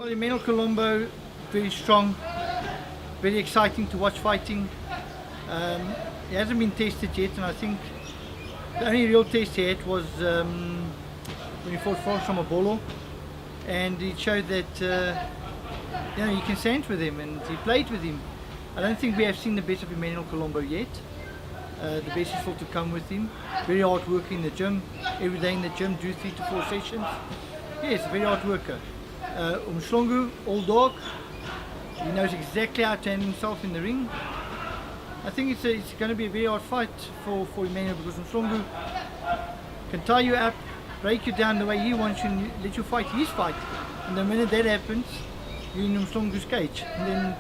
Well, Emmanuel Kolombo, very strong, very exciting to watch fighting. He hasn't been tested yet, and I think the only real test he had was when he fought from a bolo, and he showed that you can stand with him, and he played with him. I don't think we have seen the best of Emmanuel Kolombo yet. The best is still to come with him. Very hard worker in the gym, every day in the gym, do 3 to 4 sessions. Yes, very hard worker. Mhlongo, old dog, he knows exactly how to handle himself in the ring. I think it's going to be a very hard fight for Emmanuel, because Mhlongo can tie you up, break you down the way he wants you, and let you fight his fight. And the minute that happens, you're in Mhlongo's cage, and then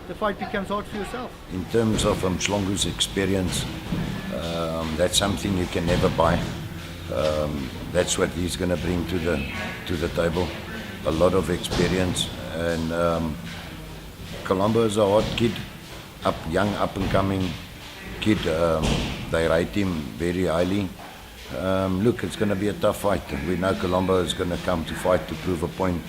the fight becomes hard for yourself. In terms of Mhlongo's experience, that's something you can never buy. That's what he's going to bring to the table. A lot of experience, and Kolombo is a hot kid, young up and coming kid. They rate him very highly. Look, it's going to be a tough fight. We know Kolombo is going to come to fight to prove a point,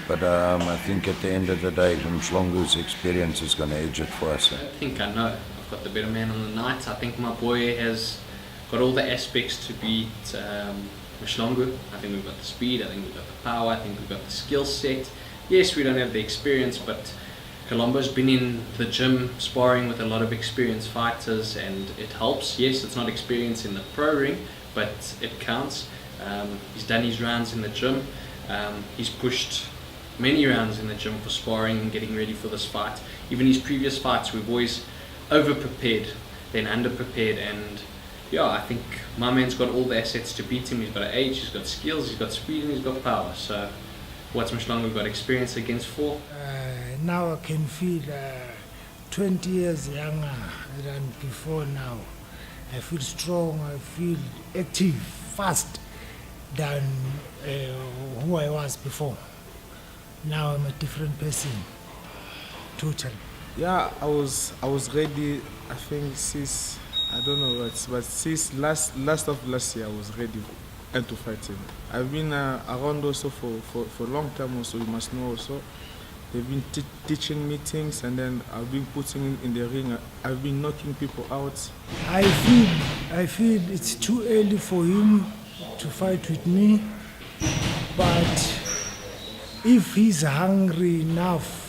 but I think at the end of the day, Mhlongo's experience is going to edge it for us. I think I know. I've got the better man on the night. I think my boy has got all the aspects to beat Mhlongo. I think we've got the speed, I think we've got the power, I think we've got the skill set. Yes, we don't have the experience, but Kolombo's been in the gym sparring with a lot of experienced fighters, and it helps. Yes, it's not experience in the pro ring, but it counts. He's done his rounds in the gym. He's pushed many rounds in the gym for sparring and getting ready for this fight. Even his previous fights, we've always over-prepared, then under-prepared, and yeah, I think my man's got all the assets to beat him. He's got age, he's got skills, he's got speed, and he's got power. So what's Mhlongo got experience against for? Now I can feel 20 years younger than before now. I feel strong, I feel active, fast than who I was before. Now I'm a different person, totally. Yeah, I was ready. I think since I don't know what, but since last of last year I was ready and to fighting. I've been around also for a long time. Also, you must know also. They've been teaching me things, and then I've been putting in the ring. I've been knocking people out. I feel it's too early for him to fight with me, but if he's hungry enough,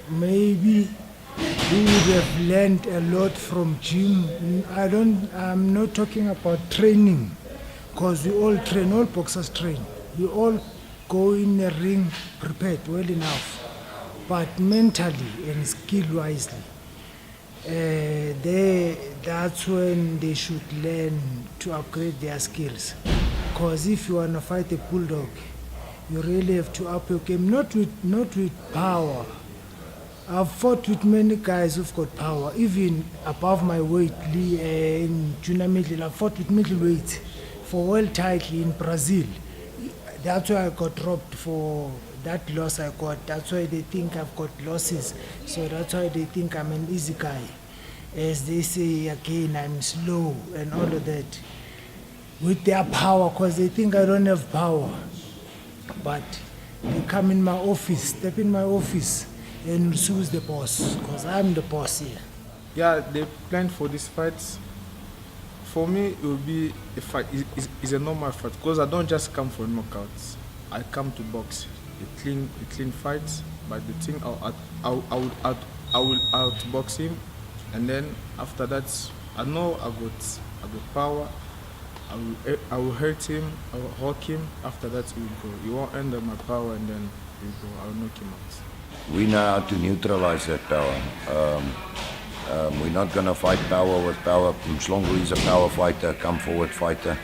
maybe he would have learned a lot from gym. I'm not talking about training, because we all train, all boxers train. We all go in the ring prepared well enough. But mentally and skill-wisely, that's when they should learn to upgrade their skills. Because if you want to fight a bulldog, you really have to up your game, not with power. I've fought with many guys who've got power, even above my weight in junior middle. I've fought with middleweight for world title in Brazil. That's why I got dropped for that loss I got. That's why they think I've got losses. So that's why they think I'm an easy guy. As they say again, I'm slow and all of that. With their power, because they think I don't have power. But they come in my office, step in my office, and choose the boss, because I'm the boss here. Yeah, they planned for this fight. For me, it will be a fight. It's a normal fight, because I don't just come for knockouts. I come to box. A clean fight. But the thing, I will outbox him, and then after that, I know I got power. I will hurt him. I will hawk him. After that, he will go. He won't end up my power, and then he will go. I will knock him out. We know how to neutralize that power. We're not going to fight power with power. Mhlongo is a power fighter, come forward fighter,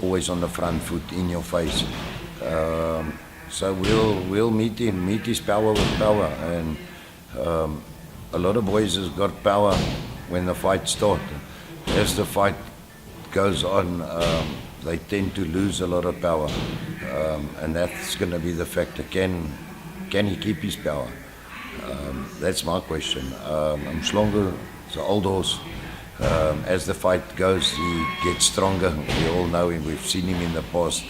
always on the front foot, in your face. So we'll meet his power with power. And a lot of boys has got power when the fight starts. As the fight goes on, they tend to lose a lot of power. And that's going to be the factor. Can he keep his power? That's my question. Mhlongo is an old horse. As the fight goes, he gets stronger. We all know him. We've seen him in the past.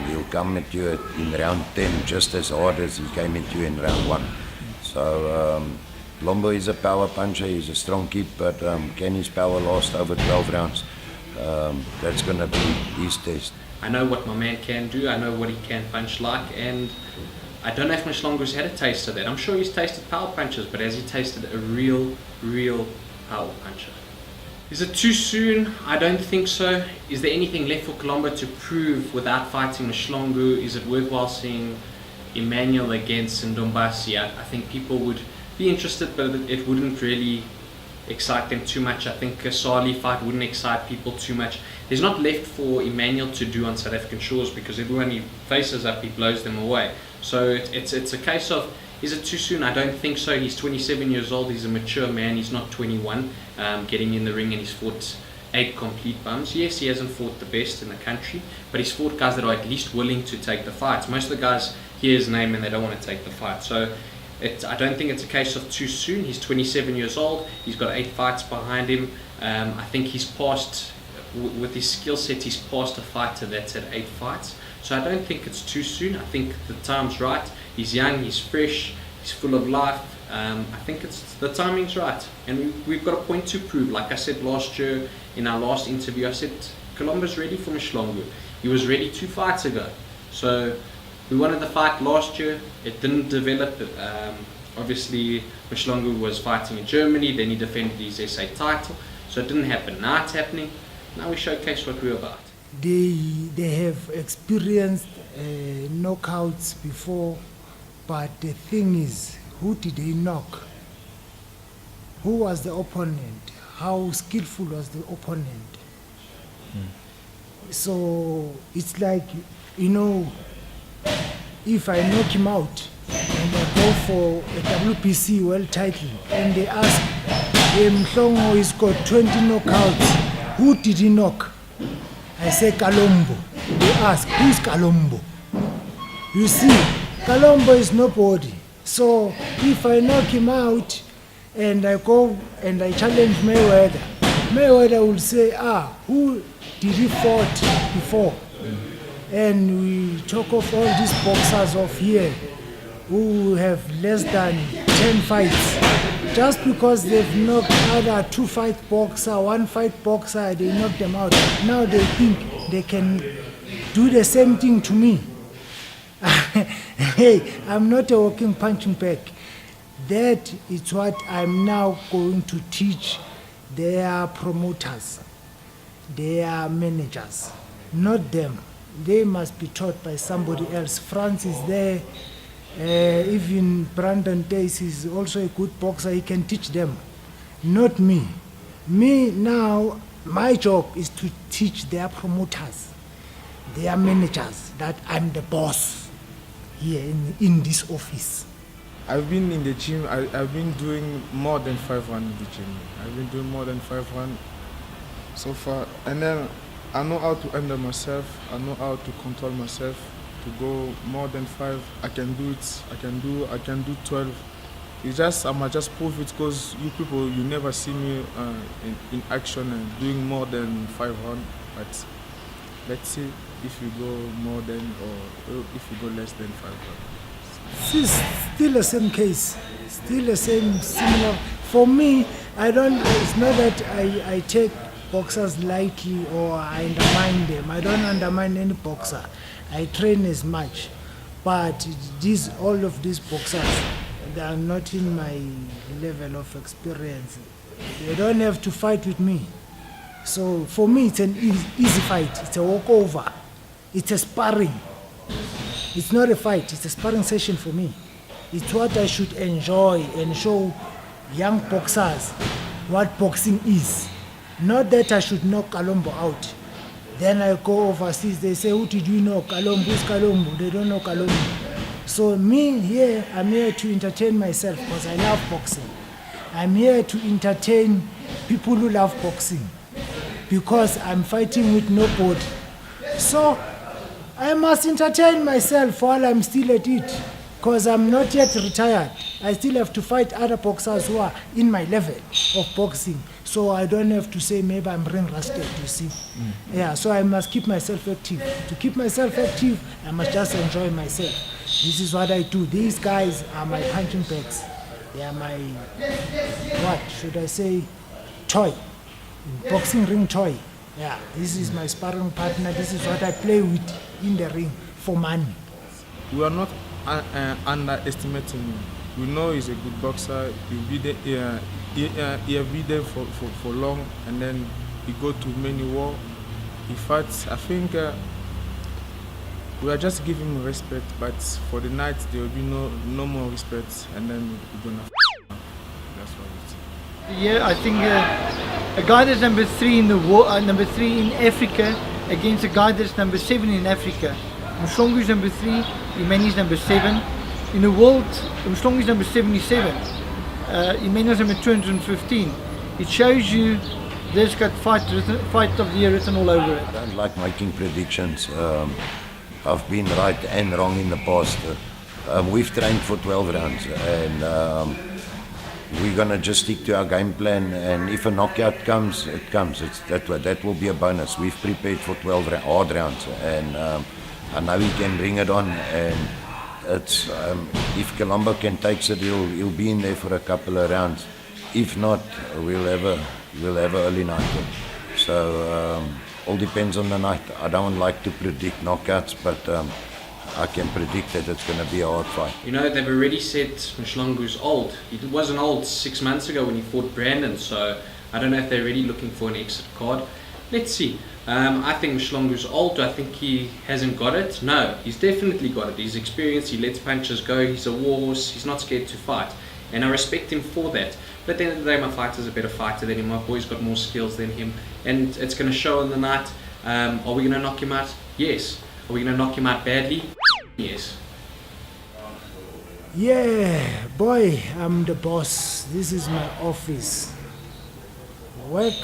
He'll come at you in round 10 just as hard as he came at you in round 1. So Kolombo is a power puncher, he's a strong keep, but can his power last over 12 rounds? That's going to be his test. I know what my man can do, I know what he can punch like, and I don't know if Mhlongo's had a taste of that. I'm sure he's tasted power punches, but has he tasted a real power puncher? Is it too soon? I don't think so. Is there anything left for Kolombo to prove without fighting Mhlongo? Is it worthwhile seeing Emmanuel against Ndombasi? I think people would be interested, but it wouldn't really excite them too much. I think a Sali fight wouldn't excite people too much. There's not left for Emmanuel to do on South African shores because everyone he faces up, he blows them away. So it's a case of, is it too soon? I don't think so. He's 27 years old. He's a mature man. He's not 21. Getting in the ring, and he's fought 8 complete bums. Yes, he hasn't fought the best in the country, but he's fought guys that are at least willing to take the fights. Most of the guys hear his name and they don't want to take the fight. So I don't think it's a case of too soon. He's 27 years old. He's got 8 fights behind him. I think he's passed, with his skill set, he's passed a fighter that's had 8 fights. So I don't think it's too soon. I think the time's right. He's young, he's fresh, he's full of life. I think the timing's right. And we've got a point to prove. Like I said last year in our last interview, I said Kolombo's ready for Mhlongo. He was ready 2 fights ago. So we wanted the fight last year. It didn't develop. Obviously, Mhlongo was fighting in Germany. Then he defended his SA title. So it didn't happen. Now it's happening. Now we showcase what we're about. They have experienced knockouts before, but the thing is, who did they knock? Who was the opponent? How skillful was the opponent? So it's like, you know, if I knock him out and I go for a WPC world title and they ask, Mhlongo has got 20 knockouts, who did he knock? I say Kolombo. They ask, who's Kolombo? You see, Kolombo is nobody. So if I knock him out and I go and I challenge Mayweather, Mayweather will say, who did he fought before? And we talk of all these boxers of here who have less than 10 fights. Just because they've knocked either 2-fight boxer, 1-fight boxer, they knock them out. Now they think they can do the same thing to me. Hey, I'm not a walking punching bag. That is what I'm now going to teach their promoters, their managers, not them. They must be taught by somebody else. France is there. Even Brandon Tace is also a good boxer. He can teach them, not me. Me now, my job is to teach their promoters, their managers, that I'm the boss here in this office. I've been in the gym, I've been doing more than 5 rounds in the gym. I've been doing more than 5 rounds so far. And then I know how to handle myself, I know how to control myself, to go more than 5. I can do it, I can do 12. It's just, I might just prove it because you people, you never see me in action and doing more than 5 rounds. But let's see if you go more than or if you go less than 5 rounds. It's still the same case, still the same similar. For me, it's not that I take boxers lightly or I undermine them. I don't undermine any boxer. I train as much. But all of these boxers, they are not in my level of experience. They don't have to fight with me. So for me, it's an easy fight. It's a walkover. It's a sparring. It's not a fight, it's a sparring session for me. It's what I should enjoy and show young boxers what boxing is. Not that I should knock Kolombo out. Then I go overseas, they say, who did you knock? Kolombo, who's Kolombo? They don't know Kolombo. So me here, I'm here to entertain myself because I love boxing. I'm here to entertain people who love boxing because I'm fighting with nobody. So I must entertain myself while I'm still at it because I'm not yet retired. I still have to fight other boxers who are in my level. of boxing. So I don't have to say maybe I'm ring rusted, you see. Yeah, so I must keep myself active. To keep myself active, I must just enjoy myself. This is what I do. These guys are my punching bags. They are my, what should I say, toy. Boxing ring toy. Yeah, this is my sparring partner. This is what I play with in the ring for money. We are not underestimating him. We know he's a good boxer. He'll be there, he'll be there for long, and then he go to many war. In fact, I think we are just giving him respect, but for the night there will be no more respect, and then we're gonna. That's what it is. Yeah, I think a guy that's number 3 in the world, number 3 in Africa, against a guy that's number 7 in Africa. Mhlongo is number 3, Imani is number 7. In the world, Mhlongo is number 77. Imani is number 215. It shows you there's got fight of the year written all over it. I don't like making predictions. I've been right and wrong in the past. We've trained for 12 rounds, and we're gonna just stick to our game plan. And if a knockout comes, it comes. That will be a bonus. We've prepared for 12 hard rounds, and I know he can bring it on. And it's if Kolombo can take it, he'll be in there for a couple of rounds. If not, we'll have a early night. So all depends on the night. I don't like to predict knockouts, but I can predict that it's going to be a hard fight. You know, they've already said Mhlongo's old. He wasn't old 6 months ago when he fought Brandon, so I don't know if they're really looking for an exit card. Let's see. I think Mhlongo's old. Do I think he hasn't got it? No, he's definitely got it. He's experienced, he lets punches go, he's a war horse, he's not scared to fight. And I respect him for that. But at the end of the day, my fighter's a better fighter than him. My boy's got more skills than him. And it's going to show on the night. Are we going to knock him out? Yes. Are we going to knock him out badly? Yes. Yeah, boy, I'm the boss. This is my office. Work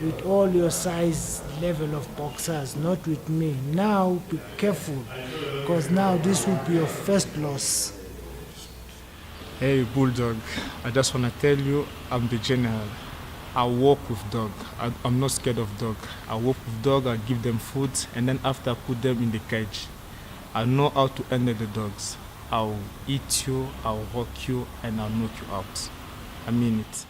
with all your size level of boxers, not with me. Now be careful, because now this will be your first loss. Hey Bulldog, I just want to tell you I'm the general. I work with dog. I'm not scared of dog. I work with dog, I give them food, and then after I put them in the cage. I know how to handle the dogs. I'll eat you, I'll rock you, and I'll knock you out. I mean it.